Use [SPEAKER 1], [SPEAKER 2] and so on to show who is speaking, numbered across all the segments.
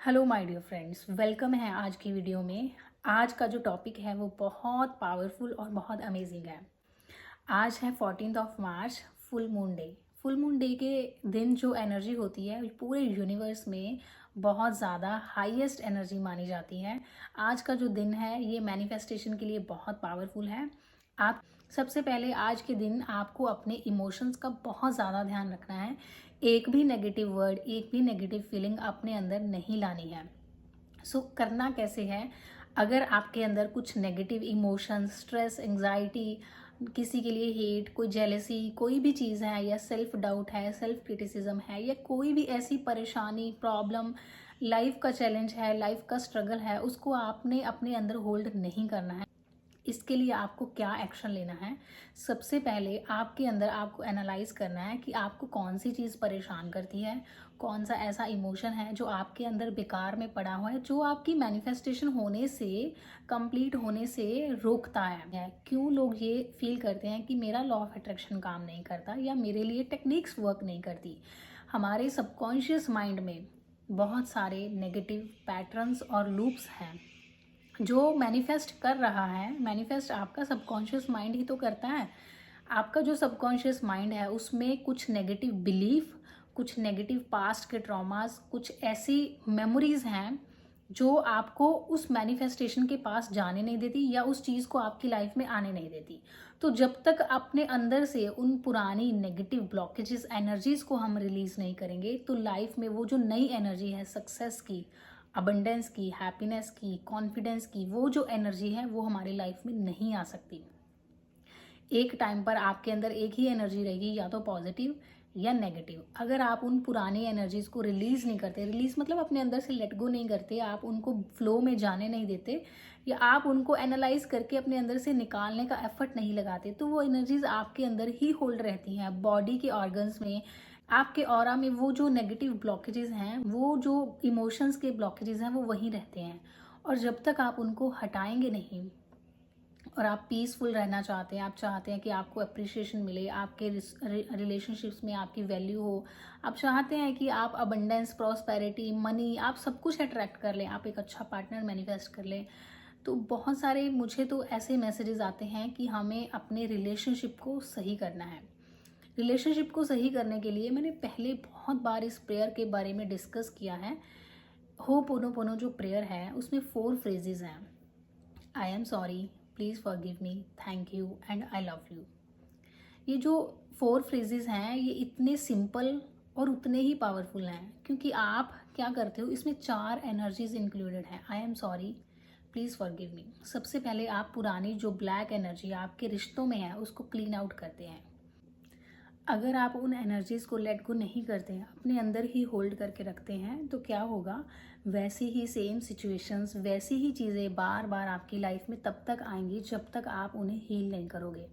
[SPEAKER 1] Hello my dear friends, welcome है आज की वीडियो में। आज का जो टॉपिक है वो बहुत पावरफुल और बहुत अमेजिंग है। आज है 14 March, full moon day. Full moon day के दिन जो एनर्जी होती है पूरे यूनिवर्स में बहुत ज़्यादा हाईएस्ट एनर्जी मानी जाती है। आज का जो दिन है ये मैनिफेस्टेशन के लिए बहुत पावरफुल है। आप सबसे पहले आज के दिन आपको अपने इमोशंस का बहुत ज़्यादा ध्यान रखना है। एक भी नेगेटिव वर्ड, एक भी नेगेटिव फीलिंग अपने अंदर नहीं लानी है। करना कैसे है? अगर आपके अंदर कुछ नेगेटिव इमोशंस, स्ट्रेस, एंजाइटी, किसी के लिए हेट, कोई जेलेसी, कोई भी चीज़ है, या सेल्फ डाउट है, सेल्फ क्रिटिसिज्म है, या कोई भी ऐसी परेशानी, प्रॉब्लम, लाइफ का चैलेंज है, लाइफ का स्ट्रगल है, उसको आपने अपने अंदर होल्ड नहीं करना है। इसके लिए आपको क्या एक्शन लेना है? सबसे पहले आपके अंदर आपको एनालाइज करना है कि आपको कौन सी चीज़ परेशान करती है, कौन सा ऐसा इमोशन है जो आपके अंदर बेकार में पड़ा हुआ है, जो आपकी मैनिफेस्टेशन होने से, कंप्लीट होने से रोकता है। क्यों लोग ये फील करते हैं कि मेरा लॉ ऑफ अट्रैक्शन काम नहीं करता या मेरे लिए टेक्निक्स वर्क नहीं करती? हमारे सबकॉन्शियस माइंड में बहुत सारे नेगेटिव पैटर्न्स और लूप्स हैं जो मैनिफेस्ट कर रहा है। मैनिफेस्ट आपका सबकॉन्शियस माइंड ही तो करता है। आपका जो सबकॉन्शियस माइंड है उसमें कुछ नेगेटिव बिलीफ, कुछ नेगेटिव पास्ट के ट्रॉमास, कुछ ऐसी मेमोरीज हैं जो आपको उस मैनिफेस्टेशन के पास जाने नहीं देती या उस चीज़ को आपकी लाइफ में आने नहीं देती। तो जब तक अपने अंदर से उन पुरानी नेगेटिव ब्लॉकेजेस, एनर्जीज को हम रिलीज नहीं करेंगे तो लाइफ में वो जो नई एनर्जी है, सक्सेस की, अबंडेंस की, हैप्पीनेस की, कॉन्फिडेंस की, वो जो एनर्जी है वो हमारी लाइफ में नहीं आ सकती। एक टाइम पर आपके अंदर एक ही एनर्जी रहेगी, या तो पॉजिटिव या नेगेटिव। अगर आप उन पुरानी एनर्जीज को रिलीज नहीं करते, रिलीज मतलब अपने अंदर से लेट गो नहीं करते, आप उनको फ्लो में जाने नहीं देते, या आप उनको एनालाइज करके अपने अंदर से निकालने का एफर्ट नहीं लगाते, तो वो एनर्जीज आपके अंदर ही होल्ड रहती हैं। बॉडी के ऑर्गन्स में, आपके ऑरा में वो जो नेगेटिव ब्लॉकेजेस हैं, वो जो इमोशंस के ब्लॉकेजेस हैं, वो वहीं रहते हैं। और जब तक आप उनको हटाएंगे नहीं और आप पीसफुल रहना चाहते हैं, आप चाहते हैं कि आपको अप्रिशिएशन मिले, आपके रिलेशनशिप्स में आपकी वैल्यू हो, आप चाहते हैं कि आप अबंडेंस, प्रॉस्पेरिटी, मनी, आप सब कुछ अट्रैक्ट कर लें, आप एक अच्छा पार्टनर मैनिफेस्ट कर लें, तो बहुत सारे मुझे तो ऐसे मैसेजेस आते हैं कि हमें अपने रिलेशनशिप को सही करना है। रिलेशनशिप को सही करने के लिए मैंने पहले बहुत बार इस प्रेयर के बारे में डिस्कस किया है। होपोनोपोनो जो प्रेयर है उसमें 4 फ्रेजेस हैं। I am sorry, please forgive me, thank you and I love you. ये जो 4 फ्रेजेस हैं ये इतने सिंपल और उतने ही पावरफुल हैं, क्योंकि आप क्या करते हो, इसमें 4 एनर्जीज इंक्लूडेड हैं। I am sorry, please forgive me. सबसे पहले आप पुरानी जो ब्लैक एनर्जी आपके रिश्तों में है उसको क्लीन आउट करते हैं। अगर आप उन एनर्जीज को लेट गो नहीं करते हैं, अपने अंदर ही होल्ड करके रखते हैं, तो क्या होगा, वैसी ही सेम सिचुएशंस, वैसी ही चीज़ें बार बार आपकी लाइफ में तब तक आएंगी जब तक आप उन्हें हील नहीं करोगे।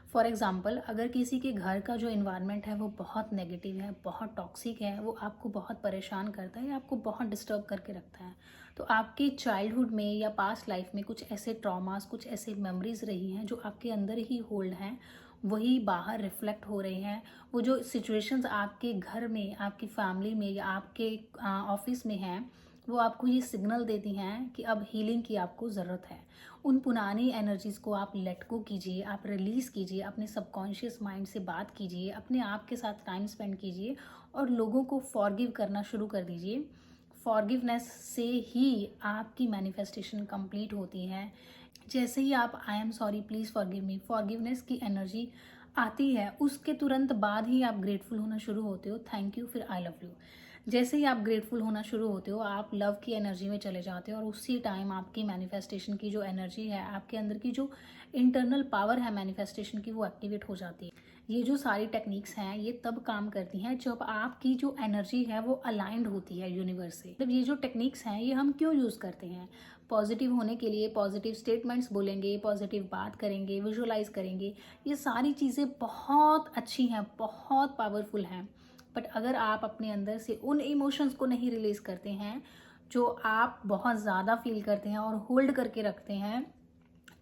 [SPEAKER 1] फॉर एग्जाम्पल, अगर किसी के घर का जो इन्वायरमेंट है वो बहुत नेगेटिव है, बहुत टॉक्सिक है, वो आपको बहुत परेशान करता है, आपको बहुत डिस्टर्ब करके रखता है, तो आपके चाइल्डहुड में या पास्ट लाइफ में कुछ ऐसे ट्रॉमास, कुछ ऐसे मेमोरीज रही हैं जो आपके अंदर ही होल्ड हैं, वही बाहर रिफ्लेक्ट हो रहे हैं। वो जो सिचुएशंस आपके घर में, आपकी फैमिली में या आपके ऑफिस में हैं, वो आपको ये सिग्नल देती हैं कि अब हीलिंग की आपको ज़रूरत है। उन पुरानी एनर्जीज़ को आप लेट गो कीजिए, आप रिलीज़ कीजिए, अपने सबकॉन्शियस माइंड से बात कीजिए, अपने आप के साथ टाइम स्पेंड कीजिए और लोगों को फॉरगिव करना शुरू कर दीजिए। फॉरगिवनेस से ही आपकी मैनिफेस्टेशन कंप्लीट होती है। जैसे ही आप I am sorry, please forgive me, forgiveness की एनर्जी आती है, उसके तुरंत बाद ही आप ग्रेटफुल होना शुरू होते हो, थैंक यू, फिर आई लव यू। जैसे ही आप ग्रेटफुल होना शुरू होते हो, आप लव की एनर्जी में चले जाते हो और उसी टाइम आपकी मैनिफेस्टेशन की जो एनर्जी है, आपके अंदर की जो इंटरनल पावर है मैनिफेस्टेशन की, वो एक्टिवेट हो जाती है। ये जो सारी टेक्निक्स हैं ये तब काम करती हैं जब आपकी जो एनर्जी है वो अलाइंड होती है यूनिवर्स से। मतलब ये जो टेक्निक्स हैं ये हम क्यों यूज़ करते हैं? पॉजिटिव होने के लिए पॉजिटिव स्टेटमेंट्स बोलेंगे, पॉजिटिव बात करेंगे, विजुअलाइज करेंगे, ये सारी चीज़ें बहुत अच्छी हैं, बहुत पावरफुल हैं। बट अगर आप अपने अंदर से उन इमोशंस को नहीं रिलीज करते हैं जो आप बहुत ज़्यादा फील करते हैं और होल्ड करके रखते हैं,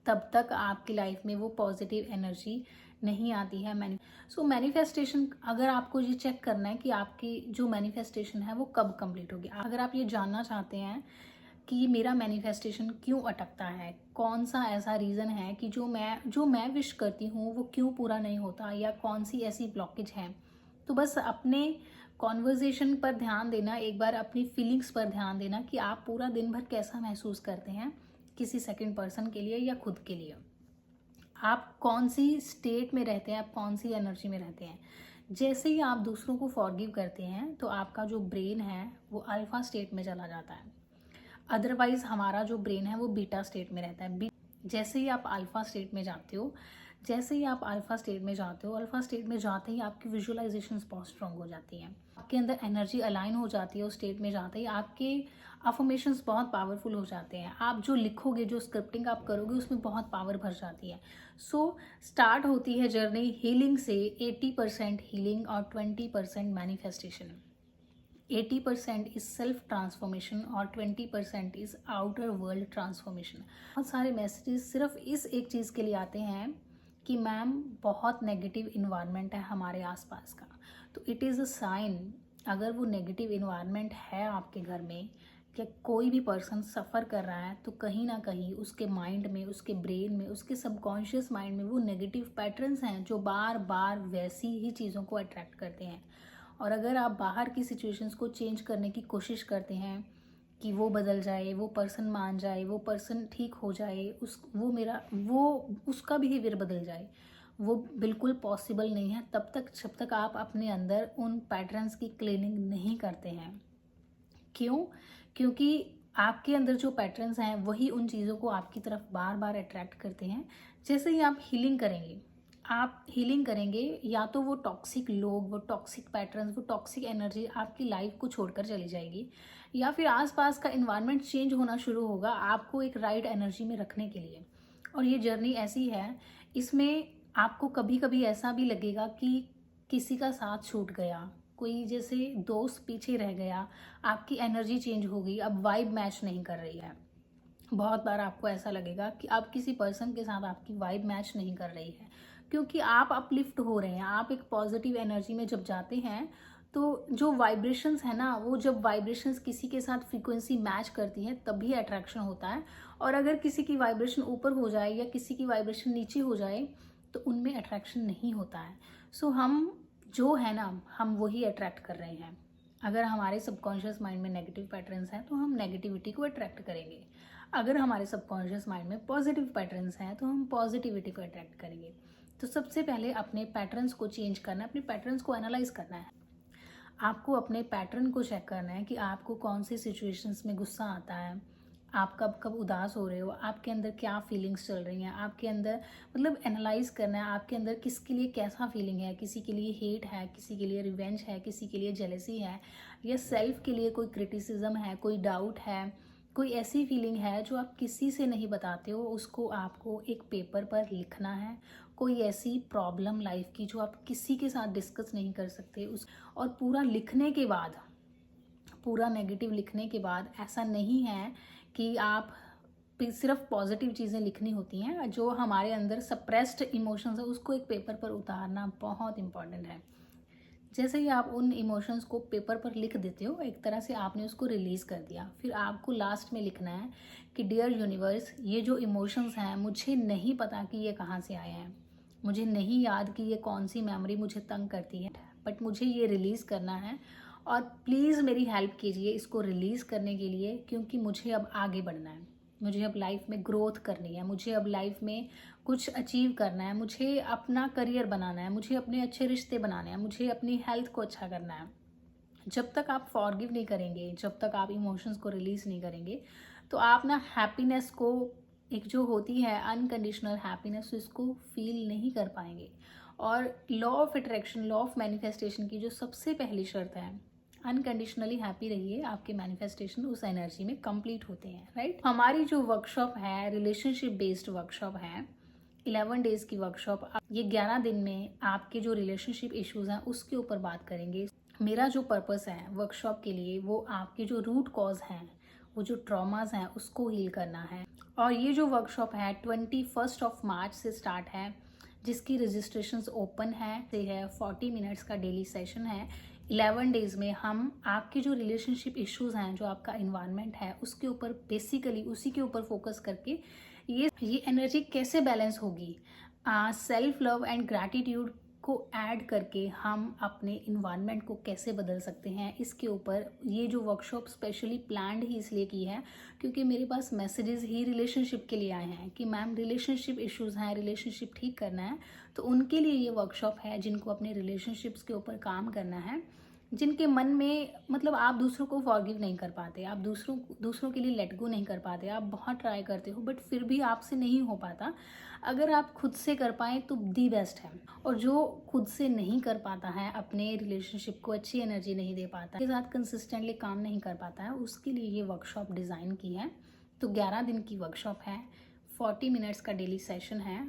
[SPEAKER 1] तब तक आपकी लाइफ में वो पॉजिटिव एनर्जी नहीं आती है मैनिफेस्टेशन, अगर आपको ये चेक करना है कि आपकी जो मैनिफेस्टेशन है वो कब कंप्लीट होगी, अगर आप ये जानना चाहते हैं कि मेरा मैनिफेस्टेशन क्यों अटकता है, कौन सा ऐसा रीज़न है कि जो मैं विश करती हूँ वो क्यों पूरा नहीं होता, या कौन सी ऐसी ब्लॉकेज है, तो बस अपने कॉन्वर्जेशन पर ध्यान देना, एक बार अपनी फीलिंग्स पर ध्यान देना कि आप पूरा दिन भर कैसा महसूस करते हैं किसी सेकंड पर्सन के लिए या खुद के लिए। आप कौन सी स्टेट में रहते हैं, आप कौन सी एनर्जी में रहते हैं। जैसे ही आप दूसरों को फॉरगिव करते हैं तो आपका जो ब्रेन है वो अल्फा स्टेट में चला जाता है, अदरवाइज हमारा जो ब्रेन है वो बीटा स्टेट में रहता है। जैसे ही आप अल्फा स्टेट में जाते हो, अल्फा स्टेट में जाते ही आपकी विजुअलाइजेशंस बहुत स्ट्रांग हो जाती हैं, आपके अंदर एनर्जी अलाइन हो जाती है। उस स्टेट में जाते ही आपके अफर्मेशंस बहुत पावरफुल हो जाते हैं, आप जो लिखोगे, जो स्क्रिप्टिंग आप करोगे उसमें बहुत पावर भर जाती है। सो स्टार्ट होती है जर्नी हीलिंग से। 80% हीलिंग और 20% मैनिफेस्टेशन। 80% इज सेल्फ ट्रांसफॉर्मेशन और 20% इज आउटर वर्ल्ड ट्रांसफॉर्मेशन। बहुत सारे मैसेजेस सिर्फ इस एक चीज़ के लिए आते हैं कि मैम बहुत नेगेटिव इन्वायरमेंट है हमारे आसपास का, तो इट इज़ अ साइन, अगर वो नेगेटिव इन्वायरमेंट है आपके घर में, कि कोई भी पर्सन सफ़र कर रहा है, तो कहीं ना कहीं उसके माइंड में, उसके ब्रेन में, उसके सबकॉन्शियस माइंड में वो नेगेटिव पैटर्न्स हैं जो बार बार वैसी ही चीज़ों को अट्रैक्ट करते हैं। और अगर आप बाहर की सिचुएशंस को चेंज करने की कोशिश करते हैं कि वो बदल जाए, वो पर्सन मान जाए, वो पर्सन ठीक हो जाए, वो उसका बिहेवियर बदल जाए, वो बिल्कुल पॉसिबल नहीं है तब तक, जब तक आप अपने अंदर उन पैटर्न्स की क्लीनिंग नहीं करते हैं। क्यों? क्योंकि आपके अंदर जो पैटर्न्स हैं वही उन चीज़ों को आपकी तरफ बार बार अट्रैक्ट करते हैं। जैसे ही आप हीलिंग करेंगे, या तो वो टॉक्सिक लोग, वो टॉक्सिक पैटर्न्स, वो टॉक्सिक एनर्जी आपकी लाइफ को छोड़कर चली जाएगी, या फिर आसपास का इन्वायरमेंट चेंज होना शुरू होगा आपको एक राइट एनर्जी में रखने के लिए। और ये जर्नी ऐसी है, इसमें आपको कभी कभी ऐसा भी लगेगा कि किसी का साथ छूट गया, कोई जैसे दोस्त पीछे रह गया, आपकी एनर्जी चेंज हो गई, अब वाइब मैच नहीं कर रही है। बहुत बार आपको ऐसा लगेगा कि अब किसी पर्सन के साथ आपकी वाइब मैच नहीं कर रही है, क्योंकि आप अपलिफ्ट हो रहे हैं, आप एक पॉजिटिव एनर्जी में जब जाते हैं तो जो वाइब्रेशंस है ना, वो जब वाइब्रेशंस किसी के साथ फ्रीक्वेंसी मैच करती है तभी अट्रैक्शन होता है। और अगर किसी की वाइब्रेशन ऊपर हो जाए या किसी की वाइब्रेशन नीचे हो जाए तो उनमें अट्रैक्शन नहीं होता है। सो हम जो है ना, हम वही अट्रैक्ट कर रहे हैं। अगर हमारे सबकॉन्शियस माइंड में नेगेटिव पैटर्न्स हैं तो हम नेगेटिविटी को अट्रैक्ट करेंगे, अगर हमारे सबकॉन्शियस माइंड में पॉजिटिव पैटर्न्स हैं तो हम पॉजिटिविटी को अट्रैक्ट करेंगे। तो सबसे पहले अपने पैटर्न्स को चेंज करना है, अपने पैटर्न्स को एनालाइज करना है। आपको अपने पैटर्न को चेक करना है कि आपको कौन सी सिचुएशंस में गुस्सा आता है, आप कब कब उदास हो रहे हो, आपके अंदर क्या फीलिंग्स चल रही हैं, आपके अंदर मतलब एनालाइज करना है आपके अंदर किसके लिए कैसा फीलिंग है। किसी के लिए हेट है, किसी के लिए रिवेंज है, किसी के लिए जेलसी है, या सेल्फ के लिए कोई क्रिटिसिज्म है, कोई डाउट है, कोई ऐसी फीलिंग है जो आप किसी से नहीं बताते हो, उसको आपको एक पेपर पर लिखना है। कोई ऐसी प्रॉब्लम लाइफ की जो आप किसी के साथ डिस्कस नहीं कर सकते उस, और पूरा लिखने के बाद, पूरा नेगेटिव लिखने के बाद, ऐसा नहीं है कि आप सिर्फ पॉजिटिव चीज़ें लिखनी होती हैं, जो हमारे अंदर सप्रेस्ड इमोशंस है उसको एक पेपर पर उतारना बहुत इंपॉर्टेंट है। जैसे ही आप उन इमोशंस को पेपर पर लिख देते हो, एक तरह से आपने उसको रिलीज़ कर दिया, फिर आपको लास्ट में लिखना है कि डियर यूनिवर्स, ये जो इमोशंस हैं मुझे नहीं पता कि ये कहाँ से आए हैं, मुझे नहीं याद कि ये कौन सी मेमोरी मुझे तंग करती है, बट मुझे ये रिलीज़ करना है और प्लीज़ मेरी हेल्प कीजिए इसको रिलीज़ करने के लिए, क्योंकि मुझे अब आगे बढ़ना है, मुझे अब लाइफ में ग्रोथ करनी है, मुझे अब लाइफ में कुछ अचीव करना है, मुझे अपना करियर बनाना है, मुझे अपने अच्छे रिश्ते बनाने हैं, मुझे अपनी हेल्थ को अच्छा करना है। जब तक आप फॉरगिव नहीं करेंगे, जब तक आप इमोशंस को रिलीज़ नहीं करेंगे, तो आप ना हैप्पीनेस को, एक जो होती है अनकंडीशनल हैप्पीनेस, इसको फील नहीं कर पाएंगे। और law of attraction, law of manifestation की जो सबसे पहली शर्त है, अनकंडीशनली हैप्पी रहिए, आपके मैनिफेस्टेशन उस एनर्जी में कंप्लीट होते हैं, राइट। हमारी जो वर्कशॉप है, रिलेशनशिप बेस्ड वर्कशॉप है, 11 डेज की वर्कशॉप, ये 11 दिन में आपके जो रिलेशनशिप इश्यूज हैं उसके ऊपर बात करेंगे। मेरा जो पर्पस है वर्कशॉप के लिए, वो आपके जो रूट कॉज हैं, वो जो ट्रॉमास हैं उसको हील करना है। और ये जो वर्कशॉप है 21 मार्च से स्टार्ट है, जिसकी रजिस्ट्रेशंस ओपन है। 40 मिनट्स का डेली सेशन है। 11 डेज में हम आपके जो रिलेशनशिप इश्यूज हैं, जो आपका इन्वायरमेंट है, उसके ऊपर बेसिकली उसी के ऊपर फोकस करके ये एनर्जी कैसे बैलेंस होगी, सेल्फ लव एंड ग्रैटिट्यूड को ऐड करके हम अपने इन्वायरमेंट को कैसे बदल सकते हैं, इसके ऊपर ये जो वर्कशॉप स्पेशली प्लान्ड ही इसलिए की है क्योंकि मेरे पास मैसेजेस ही रिलेशनशिप के लिए आए हैं कि मैम रिलेशनशिप इश्यूज हैं, रिलेशनशिप ठीक करना है। तो उनके लिए ये वर्कशॉप है जिनको अपने रिलेशनशिप्स के ऊपर काम करना है, जिनके मन में मतलब आप दूसरों को फॉरगिव नहीं कर पाते, आप दूसरों के लिए लेट गो नहीं कर पाते, आप बहुत ट्राई करते हो बट फिर भी आपसे नहीं हो पाता। अगर आप खुद से कर पाएँ तो दी बेस्ट है। और जो खुद से नहीं कर पाता है, अपने रिलेशनशिप को अच्छी एनर्जी नहीं दे पाता, के साथ कंसिस्टेंटली काम नहीं कर पाता है, उसके लिए ये वर्कशॉप डिज़ाइन की है। तो 11 दिन की वर्कशॉप है, 40 मिनट्स का डेली सेशन है।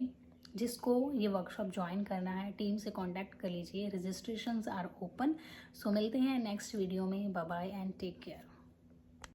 [SPEAKER 1] जिसको ये वर्कशॉप ज्वाइन करना है टीम से कांटेक्ट कर लीजिए। Registrations are open. सो मिलते हैं नेक्स्ट वीडियो में। Bye bye and take care.